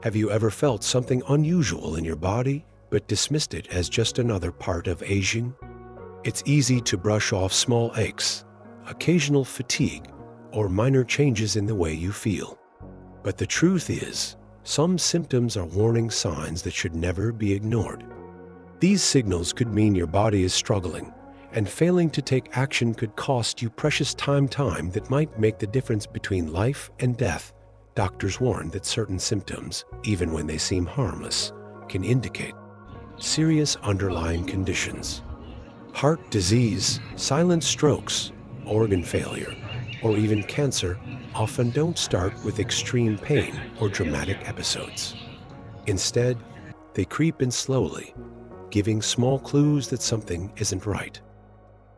Have you ever felt something unusual in your body, but dismissed it as just another part of aging? It's easy to brush off small aches, occasional fatigue, or minor changes in the way you feel. But the truth is, some symptoms are warning signs that should never be ignored. These signals could mean your body is struggling, and failing to take action could cost you precious time that might make the difference between life and death. Doctors warn that certain symptoms, even when they seem harmless, can indicate serious underlying conditions. Heart disease, silent strokes, organ failure, or even cancer often don't start with extreme pain or dramatic episodes. Instead, they creep in slowly, giving small clues that something isn't right.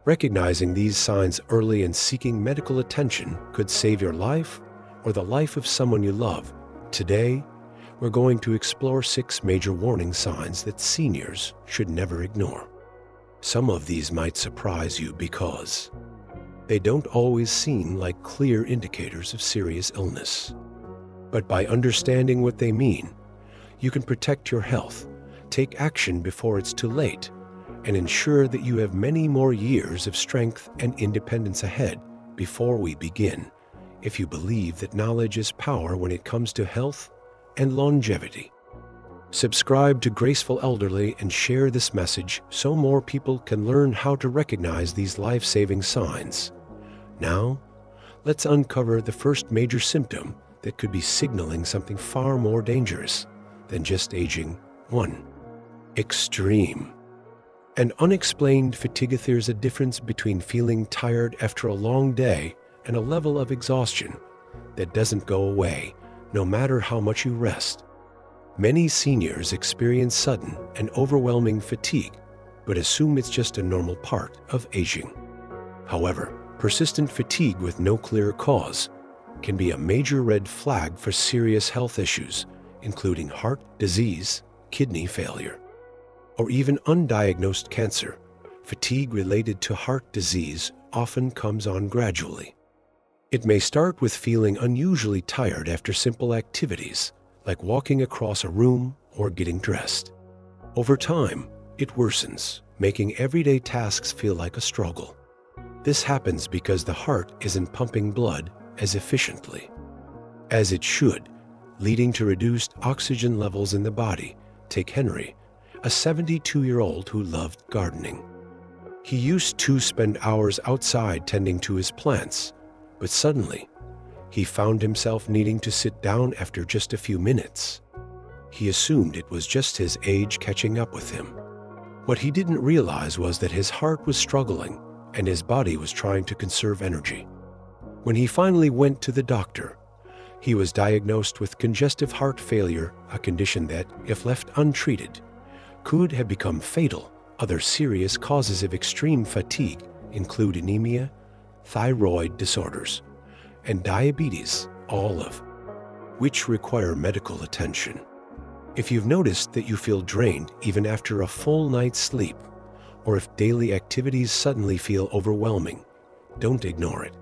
Recognizing these signs early and seeking medical attention could save your life or the life of someone you love. Today, we're going to explore 6 major warning signs that seniors should never ignore. Some of these might surprise you because they don't always seem like clear indicators of serious illness. But by understanding what they mean, you can protect your health, take action before it's too late, and ensure that you have many more years of strength and independence ahead. Before we begin, if you believe that knowledge is power when it comes to health and longevity, subscribe to Graceful Elderly and share this message so more people can learn how to recognize these life-saving signs. Now, let's uncover the first major symptom that could be signaling something far more dangerous than just aging. 1. Extreme and unexplained fatigue. There's a difference between feeling tired after a long day and a level of exhaustion that doesn't go away, no matter how much you rest. Many seniors experience sudden and overwhelming fatigue, but assume it's just a normal part of aging. However, persistent fatigue with no clear cause can be a major red flag for serious health issues, including heart disease, kidney failure, or even undiagnosed cancer. Fatigue related to heart disease often comes on gradually. It may start with feeling unusually tired after simple activities, like walking across a room or getting dressed. Over time, it worsens, making everyday tasks feel like a struggle. This happens because the heart isn't pumping blood as efficiently as it should, leading to reduced oxygen levels in the body. Take Henry, a 72-year-old who loved gardening. He used to spend hours outside tending to his plants, but suddenly, he found himself needing to sit down after just a few minutes. He assumed it was just his age catching up with him. What he didn't realize was that his heart was struggling and his body was trying to conserve energy. When he finally went to the doctor, he was diagnosed with congestive heart failure, a condition that, if left untreated, could have become fatal. Other serious causes of extreme fatigue include anemia, thyroid disorders, and diabetes, all of which require medical attention. If you've noticed that you feel drained even after a full night's sleep, or if daily activities suddenly feel overwhelming, don't ignore it.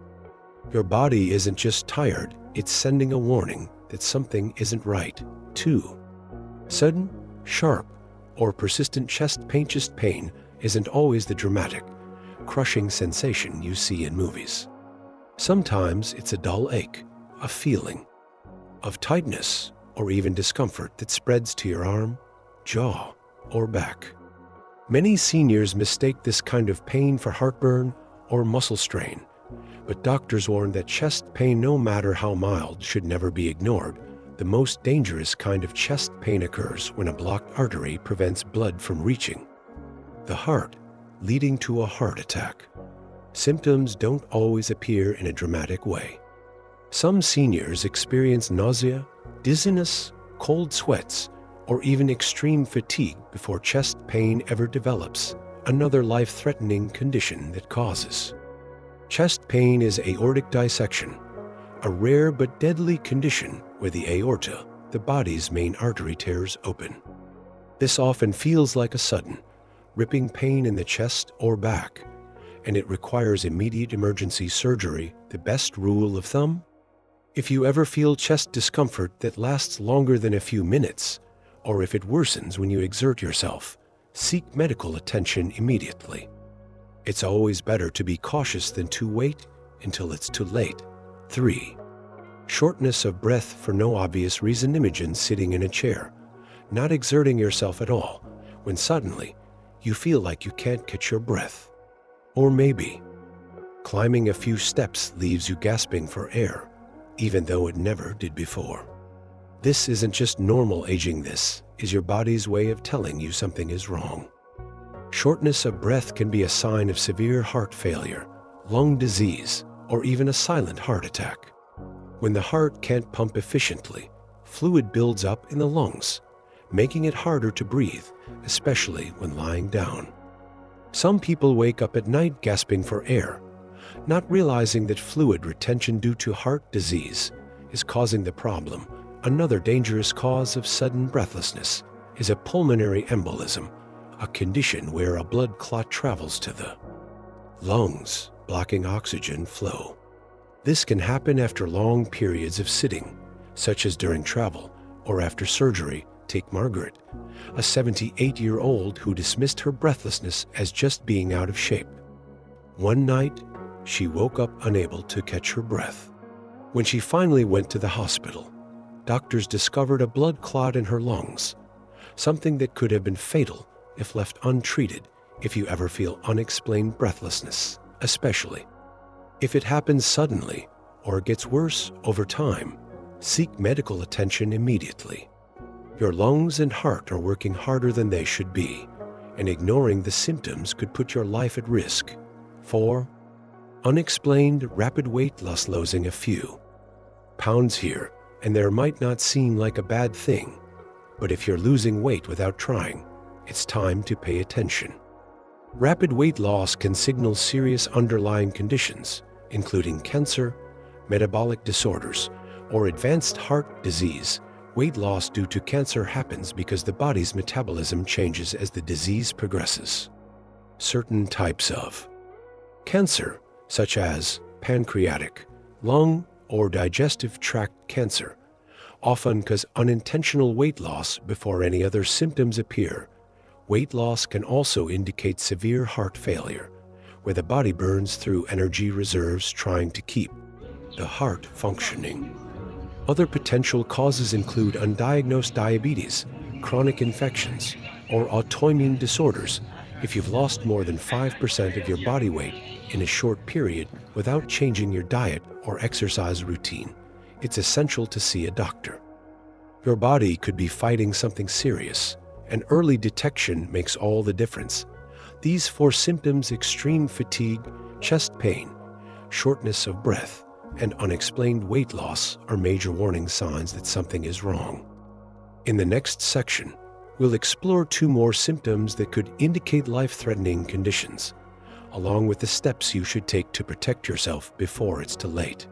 Your body isn't just tired, it's sending a warning that something isn't right. 2. Sudden, sharp, or persistent chest pain. Chest pain isn't always the dramatic, crushing sensation you see in movies. Sometimes it's a dull ache, a feeling of tightness, or even discomfort that spreads to your arm, jaw, or back. Many seniors mistake this kind of pain for heartburn or muscle strain, but doctors warn that chest pain, no matter how mild, should never be ignored. The most dangerous kind of chest pain occurs when a blocked artery prevents blood from reaching the heart, leading to a heart attack. Symptoms don't always appear in a dramatic way. Some seniors experience nausea, dizziness, cold sweats, or even extreme fatigue before chest pain ever develops, another life-threatening condition that causes chest pain is aortic dissection, a rare but deadly condition where the aorta, the body's main artery, tears open. This often feels like a sudden, ripping pain in the chest or back, and it requires immediate emergency surgery. The best rule of thumb? If you ever feel chest discomfort that lasts longer than a few minutes, or if it worsens when you exert yourself, seek medical attention immediately. It's always better to be cautious than to wait until it's too late. 3. Shortness of breath for no obvious reason. Imagine sitting in a chair, not exerting yourself at all, when suddenly you feel like you can't catch your breath. Or maybe climbing a few steps leaves you gasping for air, even though it never did before. This isn't just normal aging, this is your body's way of telling you something is wrong. Shortness of breath can be a sign of severe heart failure, lung disease, or even a silent heart attack. When the heart can't pump efficiently, fluid builds up in the lungs, making it harder to breathe, especially when lying down. Some people wake up at night gasping for air, not realizing that fluid retention due to heart disease is causing the problem. Another dangerous cause of sudden breathlessness is a pulmonary embolism, a condition where a blood clot travels to the lungs, blocking oxygen flow. This can happen after long periods of sitting, such as during travel or after surgery. Take Margaret, a 78-year-old who dismissed her breathlessness as just being out of shape. One night, she woke up unable to catch her breath. When she finally went to the hospital, doctors discovered a blood clot in her lungs, something that could have been fatal if left untreated. If you ever feel unexplained breathlessness, especially if it happens suddenly or gets worse over time, seek medical attention immediately. Your lungs and heart are working harder than they should be, and ignoring the symptoms could put your life at risk. 4. Unexplained rapid weight loss. Losing a few pounds here and there might not seem like a bad thing, but if you're losing weight without trying, it's time to pay attention. Rapid weight loss can signal serious underlying conditions, including cancer, metabolic disorders, or advanced heart disease. Weight loss due to cancer happens because the body's metabolism changes as the disease progresses. Certain types of cancer, such as pancreatic, lung, or digestive tract cancer, often cause unintentional weight loss before any other symptoms appear. Weight loss can also indicate severe heart failure, where the body burns through energy reserves trying to keep the heart functioning. Other potential causes include undiagnosed diabetes, chronic infections, or autoimmune disorders. If you've lost more than 5% of your body weight in a short period without changing your diet or exercise routine, it's essential to see a doctor. Your body could be fighting something serious, and early detection makes all the difference. These 4 symptoms: extreme fatigue, chest pain, shortness of breath, and unexplained weight loss are major warning signs that something is wrong. In the next section, we'll explore 2 more symptoms that could indicate life-threatening conditions, along with the steps you should take to protect yourself before it's too late.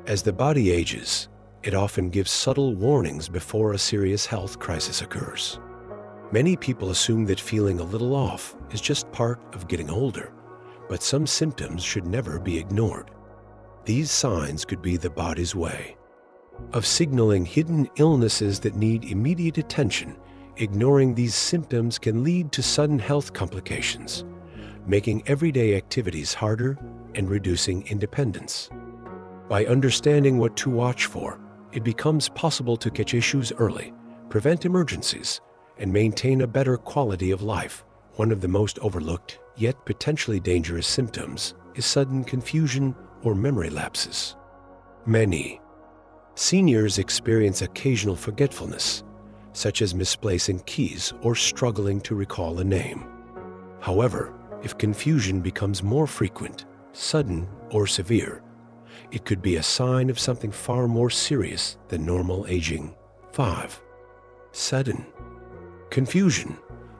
As the body ages, it often gives subtle warnings before a serious health crisis occurs. Many people assume that feeling a little off is just part of getting older, but some symptoms should never be ignored. These signs could be the body's way of signaling hidden illnesses that need immediate attention. Ignoring these symptoms can lead to sudden health complications, making everyday activities harder and reducing independence. By understanding what to watch for, it becomes possible to catch issues early, prevent emergencies, and maintain a better quality of life. One of the most overlooked, yet potentially dangerous symptoms is sudden confusion or memory lapses. Many seniors experience occasional forgetfulness, such as misplacing keys or struggling to recall a name. However, if confusion becomes more frequent, sudden, or severe, it could be a sign of something far more serious than normal aging. 5. Sudden confusion,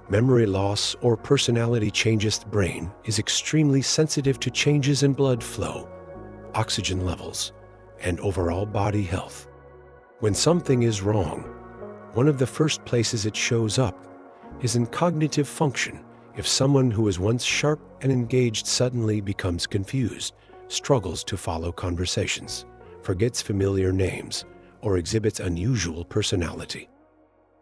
memory loss, or personality changes. The brain is extremely sensitive to changes in blood flow, oxygen levels, and overall body health. When something is wrong, one of the first places it shows up is in cognitive function. If someone who was once sharp and engaged suddenly becomes confused, struggles to follow conversations, forgets familiar names, or exhibits unusual personality.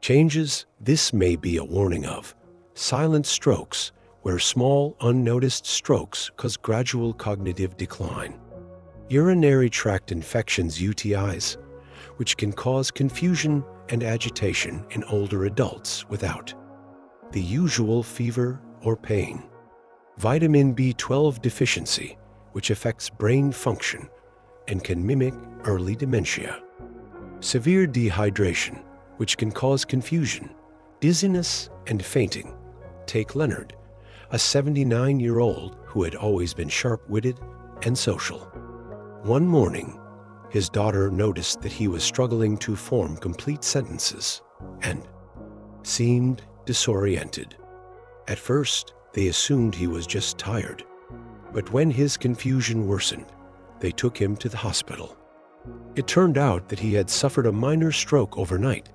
Changes this may be a warning of silent strokes, where small, unnoticed strokes cause gradual cognitive decline. Urinary tract infections (UTIs), which can cause confusion and agitation in older adults without the usual fever or pain. Vitamin B12 deficiency, which affects brain function and can mimic early dementia. Severe dehydration, which can cause confusion, dizziness, and fainting. Take Leonard, a 79-year-old who had always been sharp-witted and social. One morning, his daughter noticed that he was struggling to form complete sentences and seemed disoriented. At first, they assumed he was just tired, but when his confusion worsened, they took him to the hospital. It turned out that he had suffered a minor stroke overnight,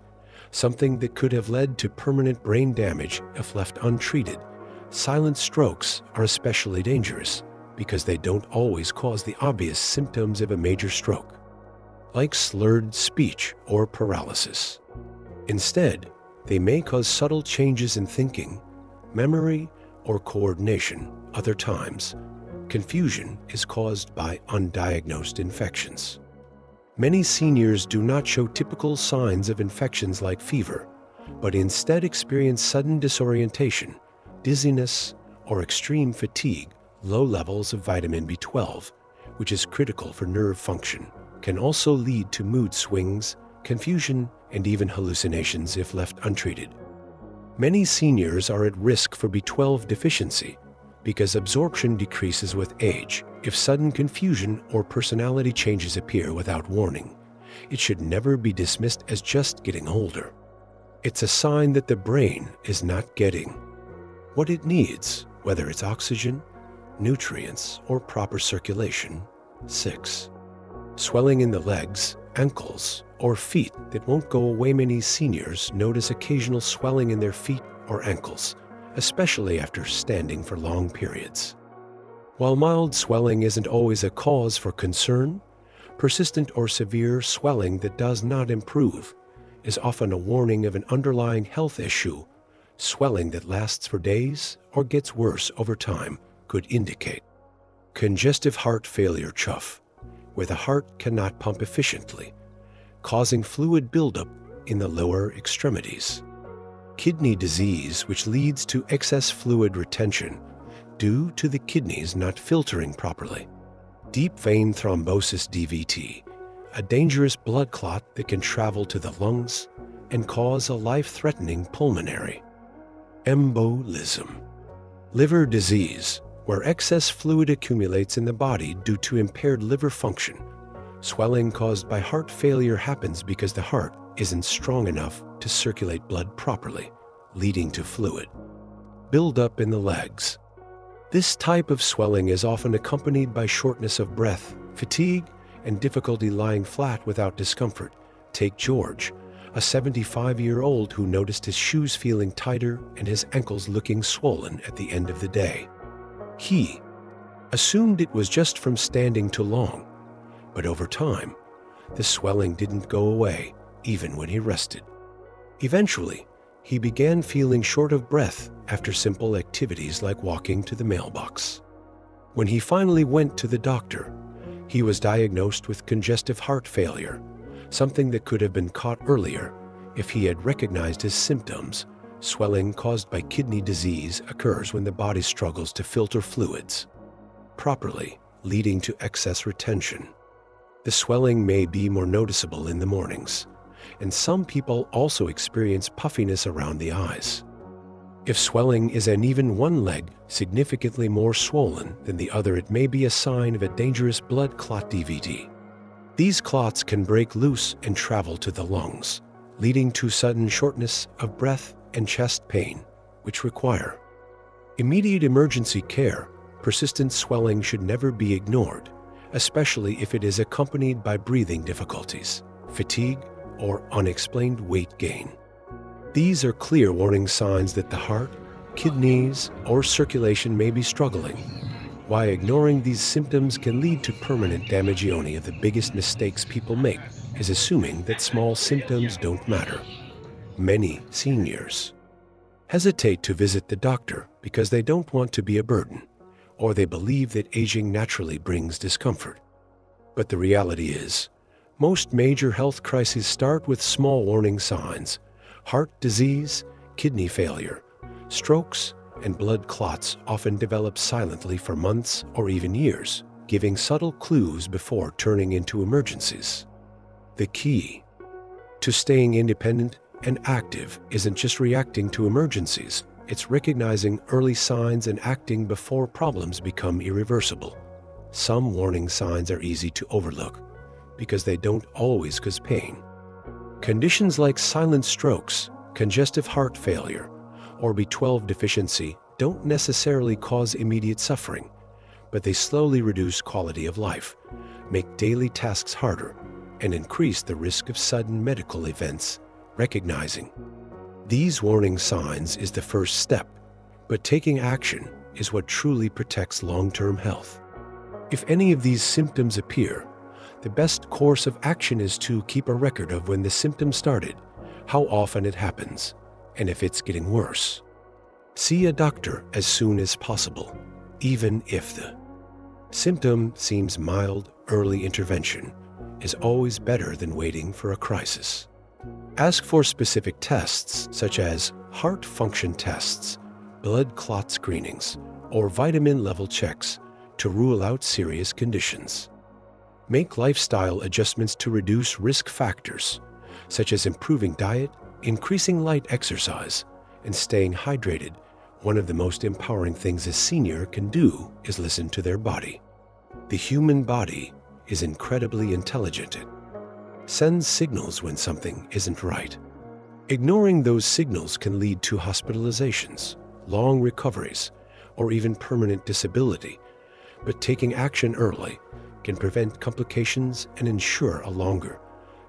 something that could have led to permanent brain damage if left untreated. Silent strokes are especially dangerous because they don't always cause the obvious symptoms of a major stroke, like slurred speech or paralysis. Instead, they may cause subtle changes in thinking, memory, or coordination. Other times, confusion is caused by undiagnosed infections. Many seniors do not show typical signs of infections like fever, but instead experience sudden disorientation, dizziness, or extreme fatigue. Low levels of vitamin B12, which is critical for nerve function, can also lead to mood swings, confusion, and even hallucinations if left untreated. Many seniors are at risk for B12 deficiency because absorption decreases with age. If sudden confusion or personality changes appear without warning, it should never be dismissed as just getting older. It's a sign that the brain is not getting what it needs, whether it's oxygen, nutrients, or proper circulation. 6. Swelling in the legs, ankles, or feet that won't go away. Many seniors notice occasional swelling in their feet or ankles, especially after standing for long periods. While mild swelling isn't always a cause for concern, persistent or severe swelling that does not improve is often a warning of an underlying health issue. Swelling that lasts for days or gets worse over time could indicate congestive heart failure (CHF), where the heart cannot pump efficiently, causing fluid buildup in the lower extremities. Kidney disease, which leads to excess fluid retention due to the kidneys not filtering properly. Deep vein thrombosis (DVT), a dangerous blood clot that can travel to the lungs and cause a life-threatening pulmonary embolism. Liver disease, where excess fluid accumulates in the body due to impaired liver function. Swelling caused by heart failure happens because the heart isn't strong enough to circulate blood properly, leading to fluid buildup in the legs. This type of swelling is often accompanied by shortness of breath, fatigue, and difficulty lying flat without discomfort. Take George, a 75-year-old who noticed his shoes feeling tighter and his ankles looking swollen at the end of the day. He assumed it was just from standing too long, but over time, the swelling didn't go away even when he rested. Eventually, he began feeling short of breath after simple activities like walking to the mailbox. When he finally went to the doctor, he was diagnosed with congestive heart failure, something that could have been caught earlier if he had recognized his symptoms. Swelling caused by kidney disease occurs when the body struggles to filter fluids properly, leading to excess retention. The swelling may be more noticeable in the mornings, and some people also experience puffiness around the eyes. If swelling is in even one leg significantly more swollen than the other, it may be a sign of a dangerous blood clot (DVT). These clots can break loose and travel to the lungs, leading to sudden shortness of breath and chest pain, which require immediate emergency care. Persistent swelling should never be ignored, especially if it is accompanied by breathing difficulties, fatigue, or unexplained weight gain. These are clear warning signs that the heart, kidneys, or circulation may be struggling. Why ignoring these symptoms can lead to permanent damage. One of the biggest mistakes people make is assuming that small symptoms don't matter. Many seniors hesitate to visit the doctor because they don't want to be a burden, or they believe that aging naturally brings discomfort. But the reality is, most major health crises start with small warning signs. Heart disease, kidney failure, strokes, and blood clots often develop silently for months or even years, giving subtle clues before turning into emergencies. The key to staying independent and active isn't just reacting to emergencies, it's recognizing early signs and acting before problems become irreversible. Some warning signs are easy to overlook because they don't always cause pain. Conditions like silent strokes, congestive heart failure, or B12 deficiency don't necessarily cause immediate suffering, but they slowly reduce quality of life, make daily tasks harder, and increase the risk of sudden medical events. Recognizing these warning signs is the first step, but taking action is what truly protects long-term health. If any of these symptoms appear, the best course of action is to keep a record of when the symptom started, how often it happens, and if it's getting worse. See a doctor as soon as possible, even if the symptom seems mild. Early intervention is always better than waiting for a crisis. Ask for specific tests such as heart function tests, blood clot screenings, or vitamin level checks to rule out serious conditions. Make lifestyle adjustments to reduce risk factors, such as improving diet, increasing light exercise, and staying hydrated. One of the most empowering things a senior can do is listen to their body. The human body is incredibly intelligent. It sends signals when something isn't right. Ignoring those signals can lead to hospitalizations, long recoveries, or even permanent disability. But taking action early can prevent complications and ensure a longer,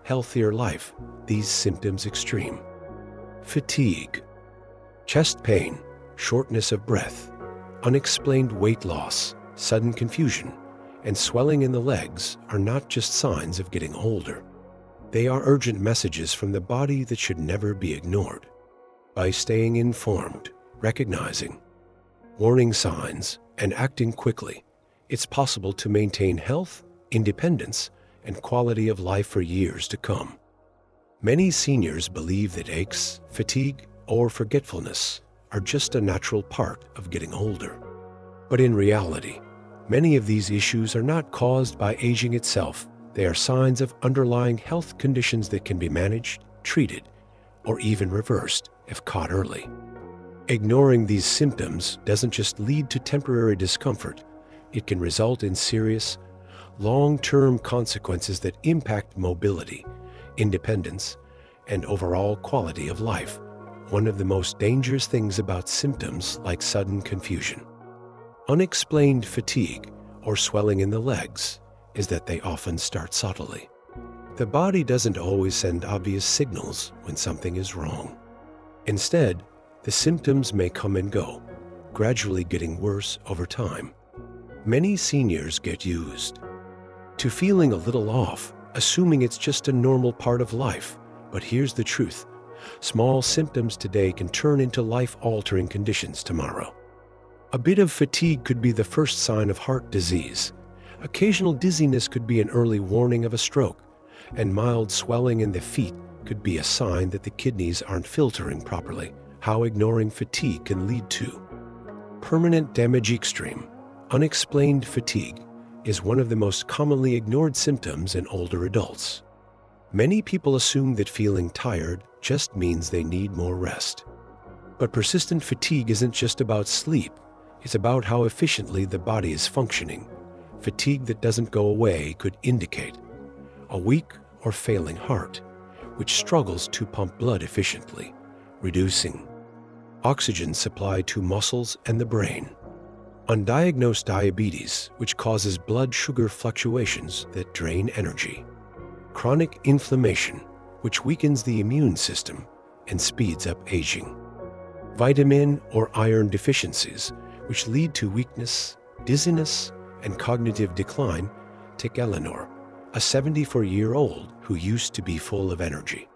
healthier life. These symptoms: extreme fatigue, chest pain, shortness of breath, unexplained weight loss, sudden confusion, and swelling in the legs are not just signs of getting older. They are urgent messages from the body that should never be ignored. By staying informed, recognizing warning signs, and acting quickly, it's possible to maintain health, independence, and quality of life for years to come. Many seniors believe that aches, fatigue, or forgetfulness are just a natural part of getting older. But in reality, many of these issues are not caused by aging itself. They are signs of underlying health conditions that can be managed, treated, or even reversed if caught early. Ignoring these symptoms doesn't just lead to temporary discomfort, it can result in serious, long-term consequences that impact mobility, independence, and overall quality of life. One of the most dangerous things about symptoms like sudden confusion, unexplained fatigue, or swelling in the legs is that they often start subtly. The body doesn't always send obvious signals when something is wrong. Instead, the symptoms may come and go, gradually getting worse over time. Many seniors get used to feeling a little off, assuming it's just a normal part of life. But here's the truth. Small symptoms today can turn into life-altering conditions tomorrow. A bit of fatigue could be the first sign of heart disease. Occasional dizziness could be an early warning of a stroke, and mild swelling in the feet could be a sign that the kidneys aren't filtering properly. How ignoring fatigue can lead to permanent damage. Extreme, unexplained fatigue is one of the most commonly ignored symptoms in older adults. Many people assume that feeling tired just means they need more rest. But persistent fatigue isn't just about sleep, it's about how efficiently the body is functioning. Fatigue that doesn't go away could indicate a weak or failing heart, which struggles to pump blood efficiently, reducing oxygen supply to muscles and the brain. Undiagnosed diabetes, which causes blood sugar fluctuations that drain energy. Chronic inflammation, which weakens the immune system and speeds up aging. Vitamin or iron deficiencies, which lead to weakness, dizziness, and cognitive decline. Take Eleanor, a 74-year-old who used to be full of energy.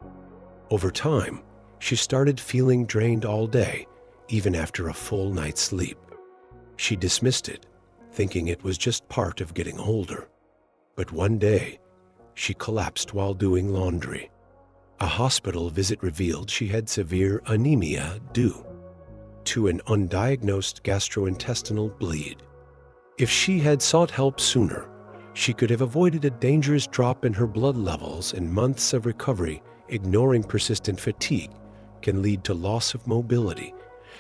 Over time, she started feeling drained all day, even after a full night's sleep. She dismissed it, thinking it was just part of getting older. But one day, she collapsed while doing laundry. A hospital visit revealed she had severe anemia due to an undiagnosed gastrointestinal bleed. If she had sought help sooner, she could have avoided a dangerous drop in her blood levels, and months of recovery. Ignoring persistent fatigue can lead to loss of mobility,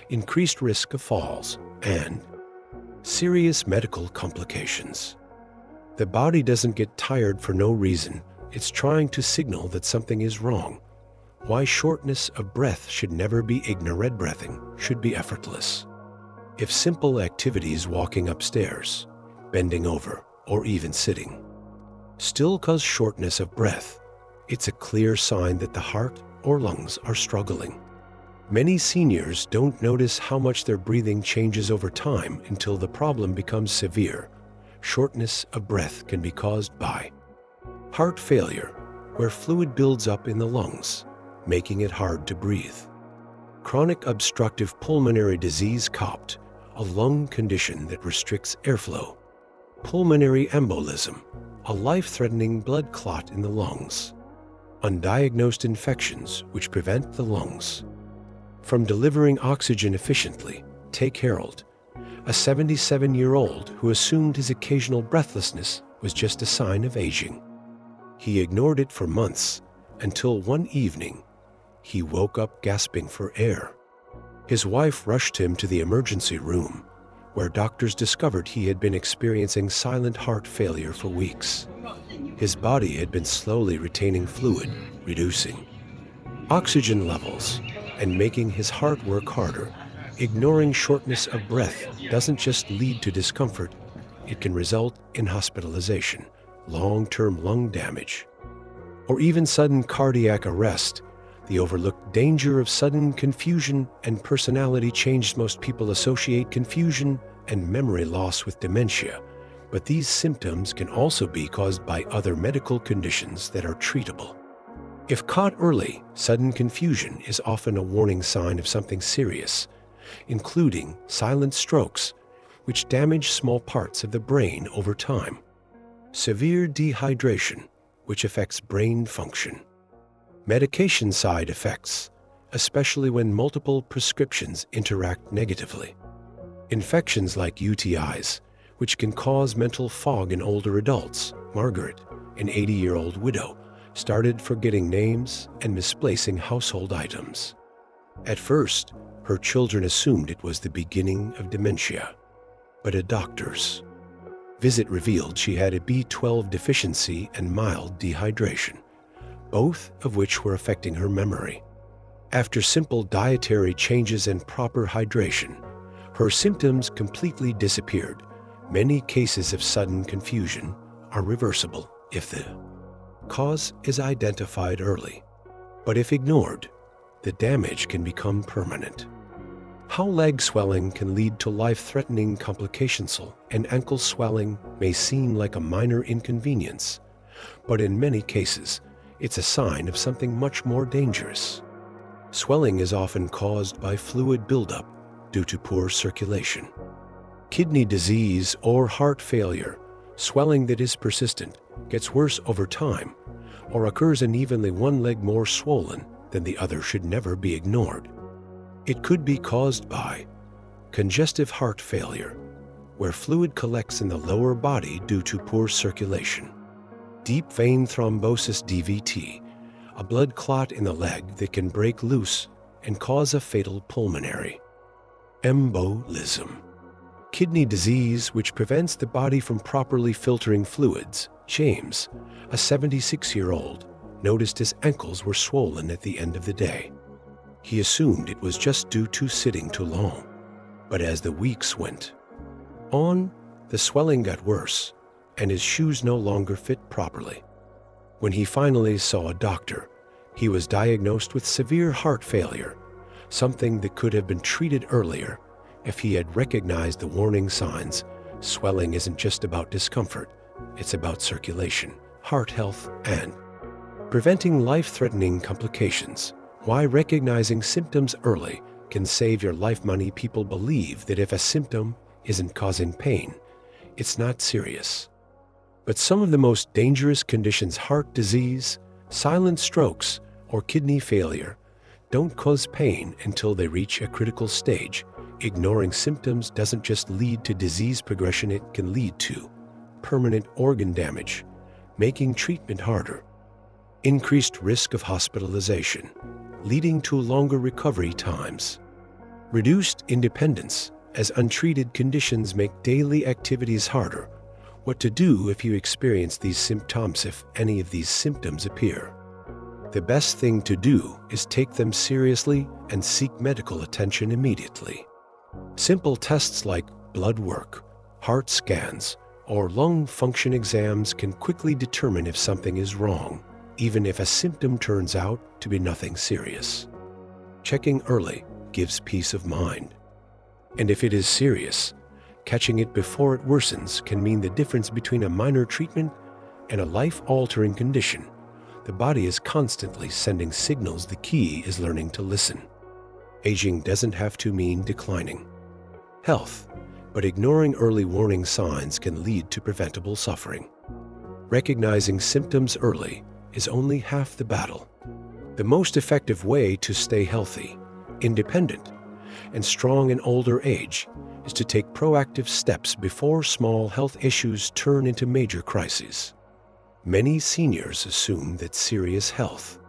increased risk of falls, and serious medical complications. The body doesn't get tired for no reason. It's trying to signal that something is wrong. Why shortness of breath should never be ignored. Breathing should be effortless. If simple activities, walking upstairs, bending over, or even sitting, still cause shortness of breath, it's a clear sign that the heart or lungs are struggling. Many seniors don't notice how much their breathing changes over time until the problem becomes severe. Shortness of breath can be caused by heart failure, where fluid builds up in the lungs, making it hard to breathe. Chronic obstructive pulmonary disease (COPD), a lung condition that restricts airflow. Pulmonary embolism, a life-threatening blood clot in the lungs. Undiagnosed infections which prevent the lungs from delivering oxygen efficiently. Take Harold, a 77-year-old who assumed his occasional breathlessness was just a sign of aging. He ignored it for months, until one evening, he woke up gasping for air. His wife rushed him to the emergency room, where doctors discovered he had been experiencing silent heart failure for weeks. His body had been slowly retaining fluid, reducing oxygen levels, and making his heart work harder. Ignoring shortness of breath doesn't just lead to discomfort, it can result in hospitalization, long-term lung damage, or even sudden cardiac arrest. The overlooked danger of sudden confusion and personality change. Most people associate confusion and memory loss with dementia, but these symptoms can also be caused by other medical conditions that are treatable. If caught early, sudden confusion is often a warning sign of something serious, including silent strokes, which damage small parts of the brain over time. Severe dehydration, which affects brain function. Medication side effects, especially when multiple prescriptions interact negatively. Infections like UTIs, which can cause mental fog in older adults. Margaret, an 80-year-old widow, started forgetting names and misplacing household items. At first, her children assumed it was the beginning of dementia, but a doctor's visit revealed she had a B12 deficiency and mild dehydration, both of which were affecting her memory. After simple dietary changes and proper hydration, her symptoms completely disappeared. Many cases of sudden confusion are reversible if the cause is identified early, but if ignored, the damage can become permanent. How leg swelling can lead to life-threatening complications. And ankle swelling may seem like a minor inconvenience, but in many cases, it's a sign of something much more dangerous. Swelling is often caused by fluid buildup due to poor circulation. Kidney disease or heart failure, swelling that is persistent, gets worse over time, or occurs unevenly. One leg more swollen than the other should never be ignored. It could be caused by congestive heart failure, where fluid collects in the lower body due to poor circulation. Deep vein thrombosis (DVT), a blood clot in the leg that can break loose and cause a fatal pulmonary embolism. Kidney disease, which prevents the body from properly filtering fluids. James, a 76-year-old, noticed his ankles were swollen at the end of the day. He assumed it was just due to sitting too long. But as the weeks went on, the swelling got worse, and his shoes no longer fit properly. When he finally saw a doctor, he was diagnosed with severe heart failure, something that could have been treated earlier if he had recognized the warning signs. swelling isn't just about discomfort, it's about circulation, heart health, and preventing life-threatening complications. Why recognizing symptoms early can save your life. Many people believe that if a symptom isn't causing pain, it's not serious. But some of the most dangerous conditions, heart disease, silent strokes, or kidney failure, don't cause pain until they reach a critical stage. Ignoring symptoms doesn't just lead to disease progression, it can lead to permanent organ damage, making treatment harder. Increased risk of hospitalization, leading to longer recovery times. Reduced independence, as untreated conditions make daily activities harder. What to do if you experience these symptoms? If any of these symptoms appear, the best thing to do is take them seriously and seek medical attention immediately. Simple tests like blood work, heart scans, or lung function exams can quickly determine if something is wrong, even if a symptom turns out to be nothing serious. Checking early gives peace of mind. And if it is serious, catching it before it worsens can mean the difference between a minor treatment and a life-altering condition. The body is constantly sending signals. The key is learning to listen. Aging doesn't have to mean declining health, but ignoring early warning signs can lead to preventable suffering. Recognizing symptoms early is only half the battle. The most effective way to stay healthy, independent, and strong in older age is to take proactive steps before small health issues turn into major crises. Many seniors assume that serious health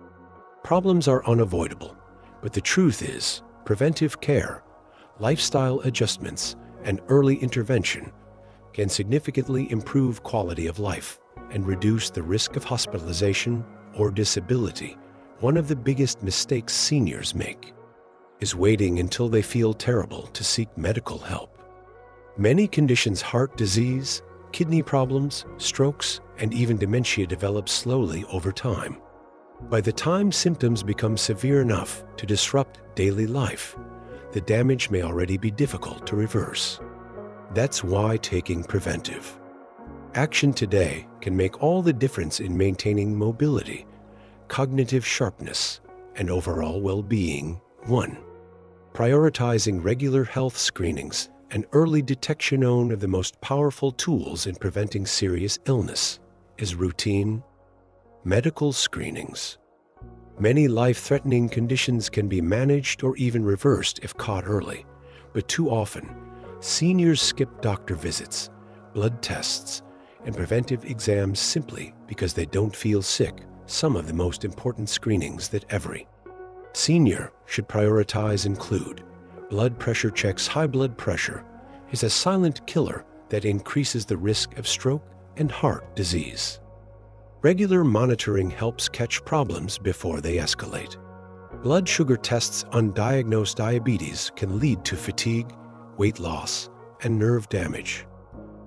problems are unavoidable, but the truth is, preventive care, lifestyle adjustments, and early intervention can significantly improve quality of life and reduce the risk of hospitalization or disability. One of the biggest mistakes seniors make is waiting until they feel terrible to seek medical help. Many conditions, heart disease, kidney problems, strokes, and even dementia, develop slowly over time. By the time symptoms become severe enough to disrupt daily life, the damage may already be difficult to reverse. That's why taking preventive action today can make all the difference in maintaining mobility, cognitive sharpness, and overall well-being. 1. Prioritizing regular health screenings and early detection. One of the most powerful tools in preventing serious illness is routine medical screenings. Many life-threatening conditions can be managed or even reversed if caught early, but too often, seniors skip doctor visits, blood tests, and preventive exams simply because they don't feel sick. Some of the most important screenings that every senior should prioritize include blood pressure checks. High blood pressure is a silent killer that increases the risk of stroke and heart disease. Regular monitoring helps catch problems before they escalate. Blood sugar tests. Undiagnosed diabetes can lead to fatigue, weight loss, and nerve damage.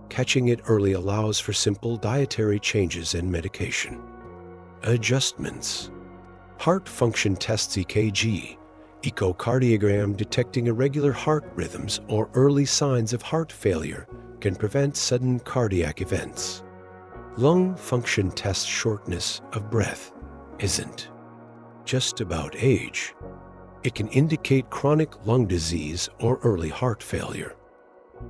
Catching it early allows for simple dietary changes and medication adjustments. Heart function tests. EKG, echocardiogram, detecting irregular heart rhythms or early signs of heart failure can prevent sudden cardiac events. Lung function tests. Shortness of breath isn't just about age. It can indicate chronic lung disease or early heart failure.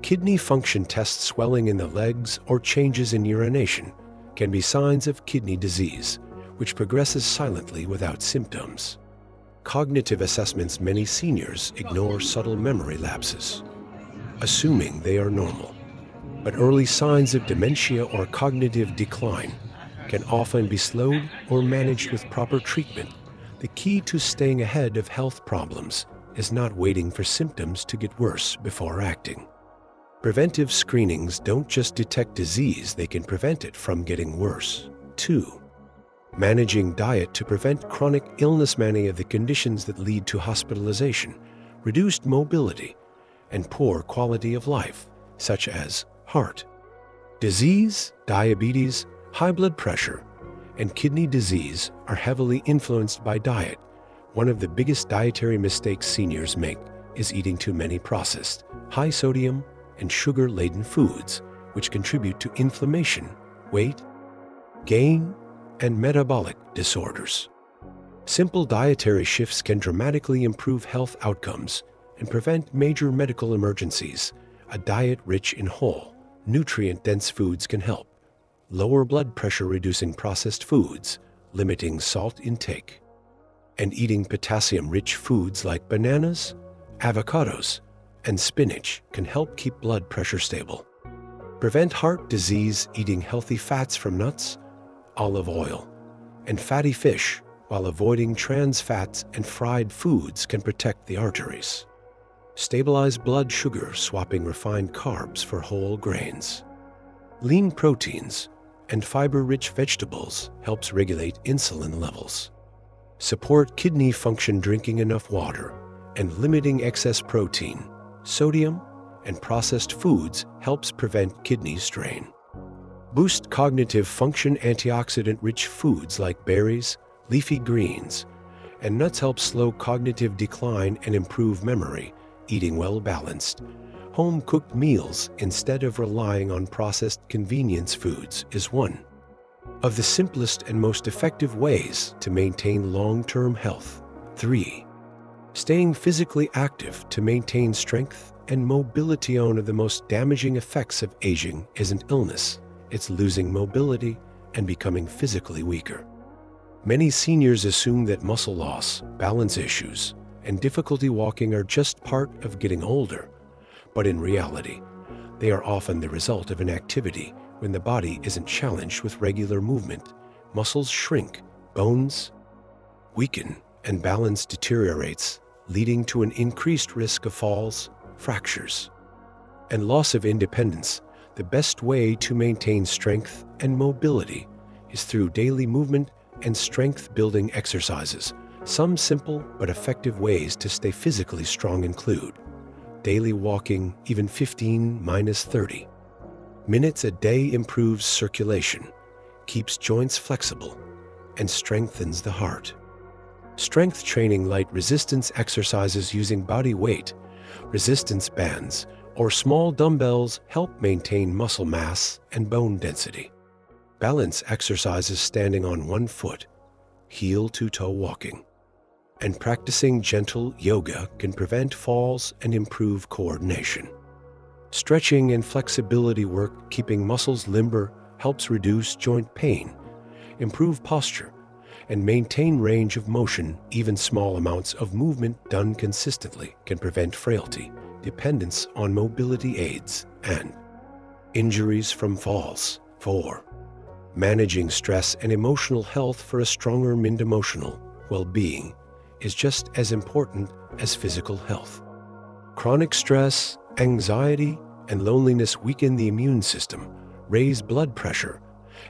Kidney function tests. Swelling in the legs or changes in urination can be signs of kidney disease, which progresses silently without symptoms. Cognitive assessments. Many seniors ignore subtle memory lapses, assuming they are normal. But early signs of dementia or cognitive decline can often be slowed or managed with proper treatment. The key to staying ahead of health problems is not waiting for symptoms to get worse before acting. Preventive screenings don't just detect disease, they can prevent it from getting worse. 2. Managing diet to prevent chronic illness. Many of the conditions that lead to hospitalization, reduced mobility, and poor quality of life, such as heart disease, diabetes, high blood pressure, and kidney disease, are heavily influenced by diet. One of the biggest dietary mistakes seniors make is eating too many processed, high-sodium, and sugar-laden foods. which contribute to inflammation, weight gain, and metabolic disorders. Simple dietary shifts can dramatically improve health outcomes and prevent major medical emergencies. A diet rich in whole, nutrient-dense foods can help lower blood pressure, reducing processed foods, limiting salt intake, and eating potassium-rich foods like bananas, avocados, and spinach can help keep blood pressure stable. Prevent heart disease. Eating healthy fats from nuts, olive oil, and fatty fish while avoiding trans fats and fried foods can protect the arteries. Stabilize blood sugar. Swapping refined carbs for whole grains, lean proteins, and fiber-rich vegetables helps regulate insulin levels. Support kidney function. Drinking enough water and limiting excess protein, sodium, and processed foods helps prevent kidney strain. Boost cognitive function. Antioxidant-rich foods like berries, leafy greens, and nuts help slow cognitive decline and improve memory. Eating well-balanced, home-cooked meals instead of relying on processed convenience foods is one of the simplest and most effective ways to maintain long-term health. 3. Staying physically active to maintain strength and mobility. One of the most damaging effects of aging isn't illness, it's losing mobility and becoming physically weaker. Many seniors assume that muscle loss, balance issues, and difficulty walking are just part of getting older, but in reality, they are often the result of inactivity. When the body isn't challenged with regular movement, muscles shrink, bones weaken, and balance deteriorates, leading to an increased risk of falls, fractures, and loss of independence. The best way to maintain strength and mobility is through daily movement and strength-building exercises. Some simple but effective ways to stay physically strong include daily walking. Even 15-30 minutes a day improves circulation, keeps joints flexible, and strengthens the heart. Strength training. Light resistance exercises using body weight, resistance bands, or small dumbbells help maintain muscle mass and bone density. Balance exercises. Standing on one foot, heel-to-toe walking, and practicing gentle yoga can prevent falls and improve coordination. Stretching and flexibility work. Keeping muscles limber helps reduce joint pain, improve posture, and maintain range of motion. Even small amounts of movement done consistently can prevent frailty, dependence on mobility aids, and injuries from falls. 4. Managing stress and emotional health. For a stronger mental emotional well-being is just as important as physical health. Chronic stress, anxiety, and loneliness weaken the immune system, raise blood pressure,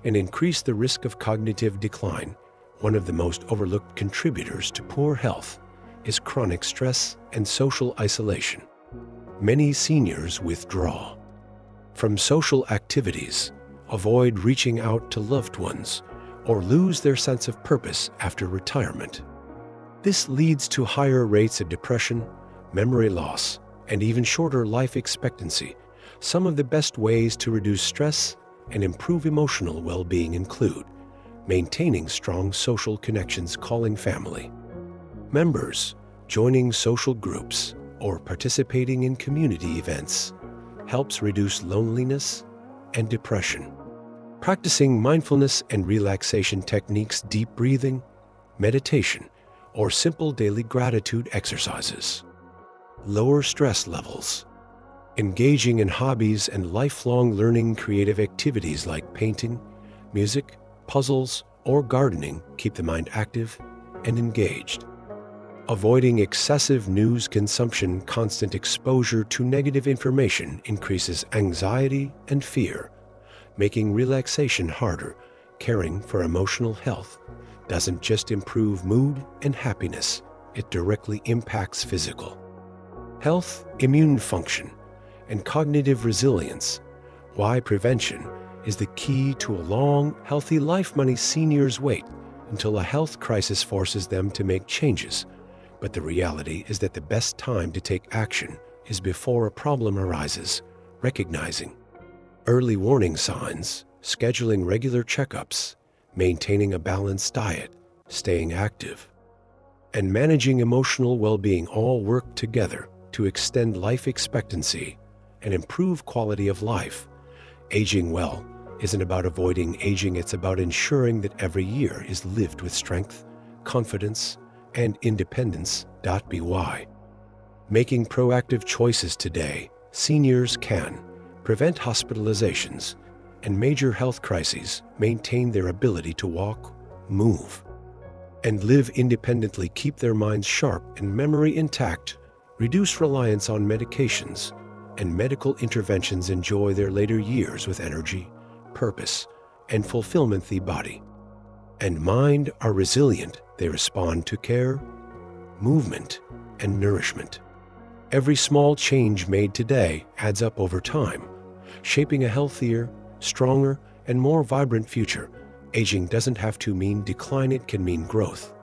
and increase the risk of cognitive decline. One of the most overlooked contributors to poor health is chronic stress and social isolation. Many seniors withdraw from social activities, avoid reaching out to loved ones, or lose their sense of purpose after retirement. This leads to higher rates of depression, memory loss, and even shorter life expectancy. Some of the best ways to reduce stress and improve emotional well-being include maintaining strong social connections. Calling family members, joining social groups, or participating in community events helps reduce loneliness and depression. Practicing mindfulness and relaxation techniques, deep breathing, meditation, or simple daily gratitude exercises lower stress levels. Engaging in hobbies and lifelong learning. Creative activities like painting, music, puzzles, or gardening keep the mind active and engaged. Avoiding excessive news consumption. Constant exposure to negative information increases anxiety and fear, making relaxation harder. Caring for emotional health doesn't just improve mood and happiness, it directly impacts physical health, immune function, and cognitive resilience. Why prevention is the key to a long, healthy life. Many seniors wait until a health crisis forces them to make changes, but the reality is that the best time to take action is before a problem arises. Recognizing early warning signs, scheduling regular checkups, maintaining a balanced diet, staying active, and managing emotional well-being all work together to extend life expectancy and improve quality of life. Aging well isn't about avoiding aging, it's about ensuring that every year is lived with strength, confidence, and independence. By making proactive choices today, seniors can prevent hospitalizations and major health crises, maintain their ability to walk, move, and live independently, keep their minds sharp and memory intact, reduce reliance on medications and medical interventions, enjoy their later years with energy, purpose, and fulfillment. The body and mind are resilient. They respond to care, movement, and nourishment. Every small change made today adds up over time, shaping a healthier, stronger, and more vibrant future. Aging doesn't have to mean decline, it can mean growth.